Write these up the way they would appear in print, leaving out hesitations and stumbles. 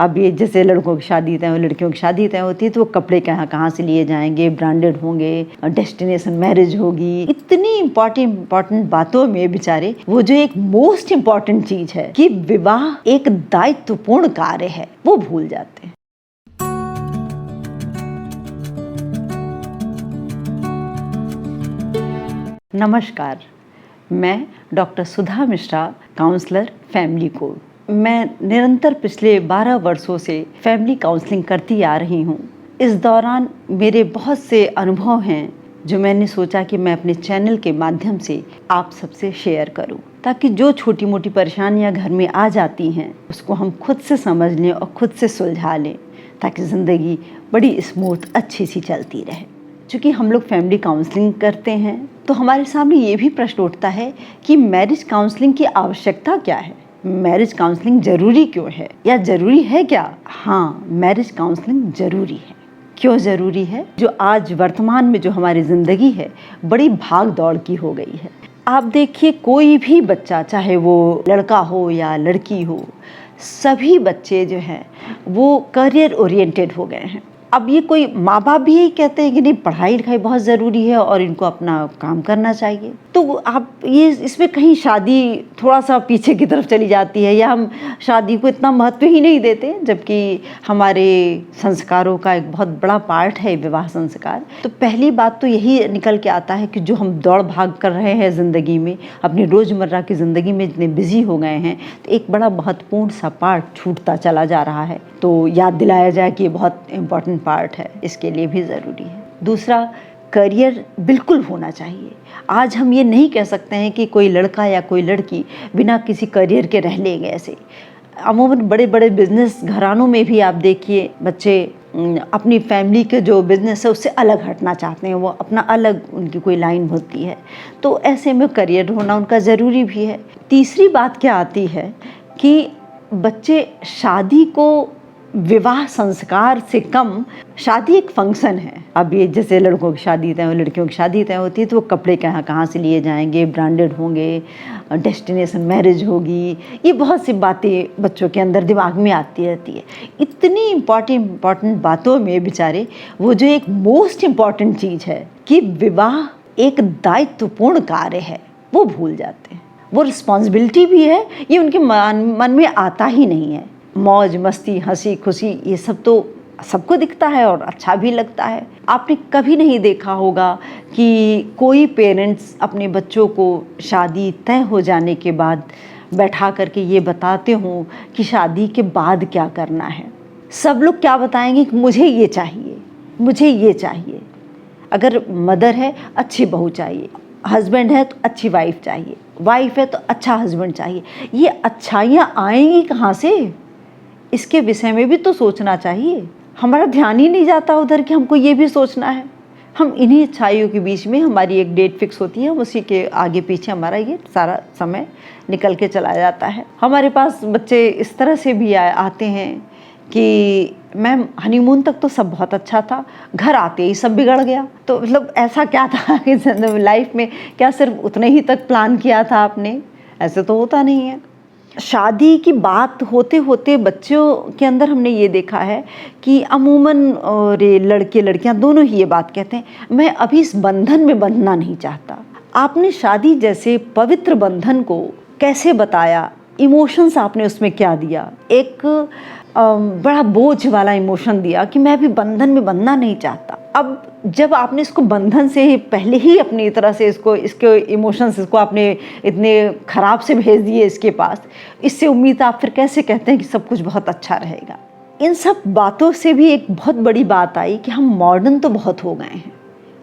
अब ये जैसे लड़कों की शादी तय हो, लड़कियों की शादी तय होती है तो वो कपड़े कहाँ से लिए जाएंगे, ब्रांडेड होंगे, डेस्टिनेशन मैरिज होगी, इतनी इम्पोर्टेंट बातों में बेचारे वो जो एक मोस्ट इम्पोर्टेंट चीज है कि विवाह एक दायित्वपूर्ण कार्य है, वो भूल जाते हैं। नमस्कार, मैं डॉक्टर सुधा मिश्रा, काउंसलर फैमिली कोड। मैं निरंतर पिछले 12 वर्षों से फैमिली काउंसलिंग करती आ रही हूँ। इस दौरान मेरे बहुत से अनुभव हैं जो मैंने सोचा कि मैं अपने चैनल के माध्यम से आप सबसे शेयर करूँ, ताकि जो छोटी मोटी परेशानियाँ घर में आ जाती हैं उसको हम खुद से समझ लें और खुद से सुलझा लें, ताकि ज़िंदगी बड़ी स्मूथ अच्छी सी चलती रहे। चूँकि हम लोग फैमिली काउंसलिंग करते हैं तो हमारे सामने ये भी प्रश्न उठता है कि मैरिज काउंसलिंग की आवश्यकता क्या है, मैरिज काउंसलिंग जरूरी क्यों है, या जरूरी है क्या? हाँ, मैरिज काउंसलिंग जरूरी है। क्यों जरूरी है? जो आज वर्तमान में जो हमारी ज़िंदगी है बड़ी भाग दौड़ की हो गई है। आप देखिए, कोई भी बच्चा, चाहे वो लड़का हो या लड़की हो, सभी बच्चे जो हैं वो करियर ओरिएंटेड हो गए हैं। अब ये कोई माँ बाप भी यही कहते हैं कि नहीं, पढ़ाई लिखाई बहुत ज़रूरी है और इनको अपना काम करना चाहिए। तो आप ये इसमें कहीं शादी थोड़ा सा पीछे की तरफ चली जाती है, या हम शादी को इतना महत्व ही नहीं देते, जबकि हमारे संस्कारों का एक बहुत बड़ा पार्ट है विवाह संस्कार। तो पहली बात तो यही निकल के आता है कि जो हम दौड़ भाग कर रहे हैं ज़िंदगी में, अपनी रोज़मर्रा की ज़िंदगी में इतने बिजी हो गए हैं, तो एक बड़ा महत्वपूर्ण सा पार्ट छूटता चला जा रहा है। तो याद दिलाया जाए कि ये बहुत इम्पोर्टेंट पार्ट है, इसके लिए भी ज़रूरी है। दूसरा, करियर बिल्कुल होना चाहिए। आज हम ये नहीं कह सकते हैं कि कोई लड़का या कोई लड़की बिना किसी करियर के रह लेंगे ऐसे। अमूमन बड़े बड़े बिजनेस घरानों में भी आप देखिए, बच्चे अपनी फैमिली के जो बिज़नेस है उससे अलग हटना चाहते हैं, वो अपना अलग उनकी कोई लाइन होती है। तो ऐसे में करियर होना उनका ज़रूरी भी है। तीसरी बात क्या आती है कि बच्चे शादी को विवाह संस्कार से कम, शादी एक फंक्शन है। अब ये जैसे लड़कों की शादी तय हो, लड़कियों की शादी तय होती है तो वो कपड़े कहाँ से लिए जाएंगे, ब्रांडेड होंगे, डेस्टिनेशन मैरिज होगी, ये बहुत सी बातें बच्चों के अंदर दिमाग में आती रहती है। इतनी इम्पोर्टेंट बातों में बेचारे वो जो एक मोस्ट इम्पॉर्टेंट चीज़ है कि विवाह एक दायित्वपूर्ण कार्य है, वो भूल जाते हैं। वो रिस्पॉन्सिबिलिटी भी है, ये उनके मन में आता ही नहीं है। मौज मस्ती, हंसी खुशी, ये सब तो सबको दिखता है और अच्छा भी लगता है। आपने कभी नहीं देखा होगा कि कोई पेरेंट्स अपने बच्चों को शादी तय हो जाने के बाद बैठा करके ये बताते हों कि शादी के बाद क्या करना है। सब लोग क्या बताएंगे कि मुझे ये चाहिए, मुझे ये चाहिए। अगर मदर है, अच्छी बहू चाहिए, हस्बैंड है तो अच्छी वाइफ चाहिए, वाइफ है तो अच्छा हस्बैंड चाहिए। ये अच्छाइयाँ आएंगी कहाँ से, इसके विषय में भी तो सोचना चाहिए। हमारा ध्यान ही नहीं जाता उधर कि हमको ये भी सोचना है। हम इन्हीं अच्छाइयों के बीच में हमारी एक डेट फिक्स होती है, उसी के आगे पीछे हमारा ये सारा समय निकल के चला जाता है। हमारे पास बच्चे इस तरह से भी आते हैं कि मैम हनीमून तक तो सब बहुत अच्छा था, घर आते ही सब बिगड़ गया। तो मतलब ऐसा क्या था कि लाइफ में क्या सिर्फ उतने ही तक प्लान किया था आपने? ऐसे तो होता नहीं है। शादी की बात होते होते बच्चों के अंदर हमने ये देखा है कि अमूमन लड़के लड़कियां दोनों ही ये बात कहते हैं, मैं अभी इस बंधन में बंधना नहीं चाहता। आपने शादी जैसे पवित्र बंधन को कैसे बताया, इमोशंस आपने उसमें क्या दिया? एक बड़ा बोझ वाला इमोशन दिया कि मैं अभी बंधन में बंधना नहीं चाहता। अब जब आपने इसको बंधन से पहले ही अपनी तरह से इसके इमोशंस इसको आपने इतने ख़राब से भेज दिए इसके पास, इससे उम्मीद आप फिर कैसे कहते हैं कि सब कुछ बहुत अच्छा रहेगा? इन सब बातों से भी एक बहुत बड़ी बात आई कि हम मॉडर्न तो बहुत हो गए हैं।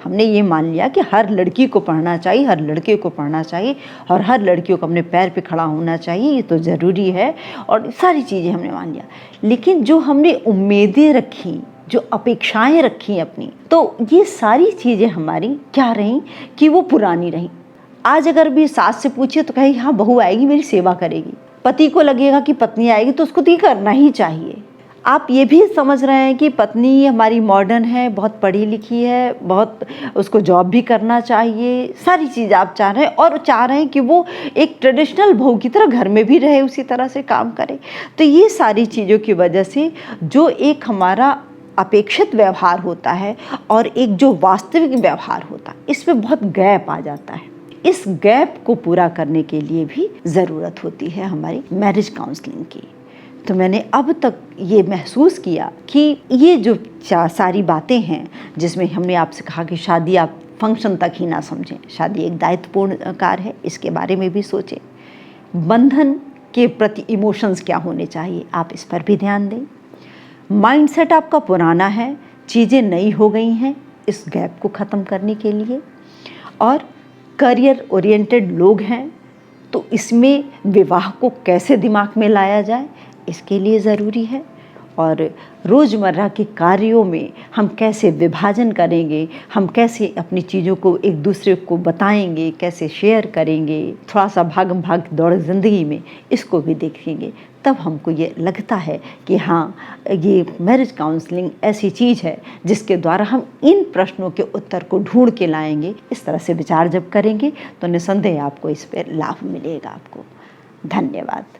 हमने ये मान लिया कि हर लड़की को पढ़ना चाहिए, हर लड़के को पढ़ना चाहिए और हर लड़कियों को अपने पैर पे खड़ा होना चाहिए, ये तो ज़रूरी है, और सारी चीज़ें हमने मान लिया। लेकिन जो हमने उम्मीदें रखी, जो अपेक्षाएं रखी अपनी, तो ये सारी चीज़ें हमारी क्या रहीं कि वो पुरानी रहीं। आज अगर भी सास से पूछिए तो कहेगी हाँ बहू आएगी मेरी सेवा करेगी, पति को लगेगा कि पत्नी आएगी तो उसको तो ये करना ही चाहिए। आप ये भी समझ रहे हैं कि पत्नी हमारी मॉडर्न है, बहुत पढ़ी लिखी है, बहुत उसको जॉब भी करना चाहिए, सारी चीज़ आप चाह रहे हैं और चाह रहे हैं कि वो एक ट्रेडिशनल बहू की तरह घर में भी रहे, उसी तरह से काम करे। तो ये सारी चीज़ों की वजह से जो एक हमारा अपेक्षित व्यवहार होता है और एक जो वास्तविक व्यवहार होता है, इसमें बहुत गैप आ जाता है। इस गैप को पूरा करने के लिए भी ज़रूरत होती है हमारी मैरिज काउंसलिंग की। तो मैंने अब तक ये महसूस किया कि ये जो सारी बातें हैं, जिसमें हमने आपसे कहा कि शादी आप फंक्शन तक ही ना समझें, शादी एक दायित्वपूर्ण कार्य है, इसके बारे में भी सोचें। बंधन के प्रति इमोशंस क्या होने चाहिए, आप इस पर भी ध्यान दें। माइंडसेट आपका पुराना है, चीज़ें नई हो गई हैं, इस गैप को ख़त्म करने के लिए। और करियर ओरिएंटेड लोग हैं, तो इसमें विवाह को कैसे दिमाग में लाया जाए, इसके लिए ज़रूरी है। और रोज़मर्रा के कार्यों में हम कैसे विभाजन करेंगे, हम कैसे अपनी चीज़ों को एक दूसरे को बताएंगे, कैसे शेयर करेंगे, थोड़ा सा भागम भाग दौड़ ज़िंदगी में, इसको भी देखेंगे। तब हमको ये लगता है कि हाँ, ये मैरिज काउंसलिंग ऐसी चीज़ है जिसके द्वारा हम इन प्रश्नों के उत्तर को ढूंढ के लाएंगे। इस तरह से विचार जब करेंगे तो निसंदेह आपको इस पर लाभ मिलेगा। आपको धन्यवाद।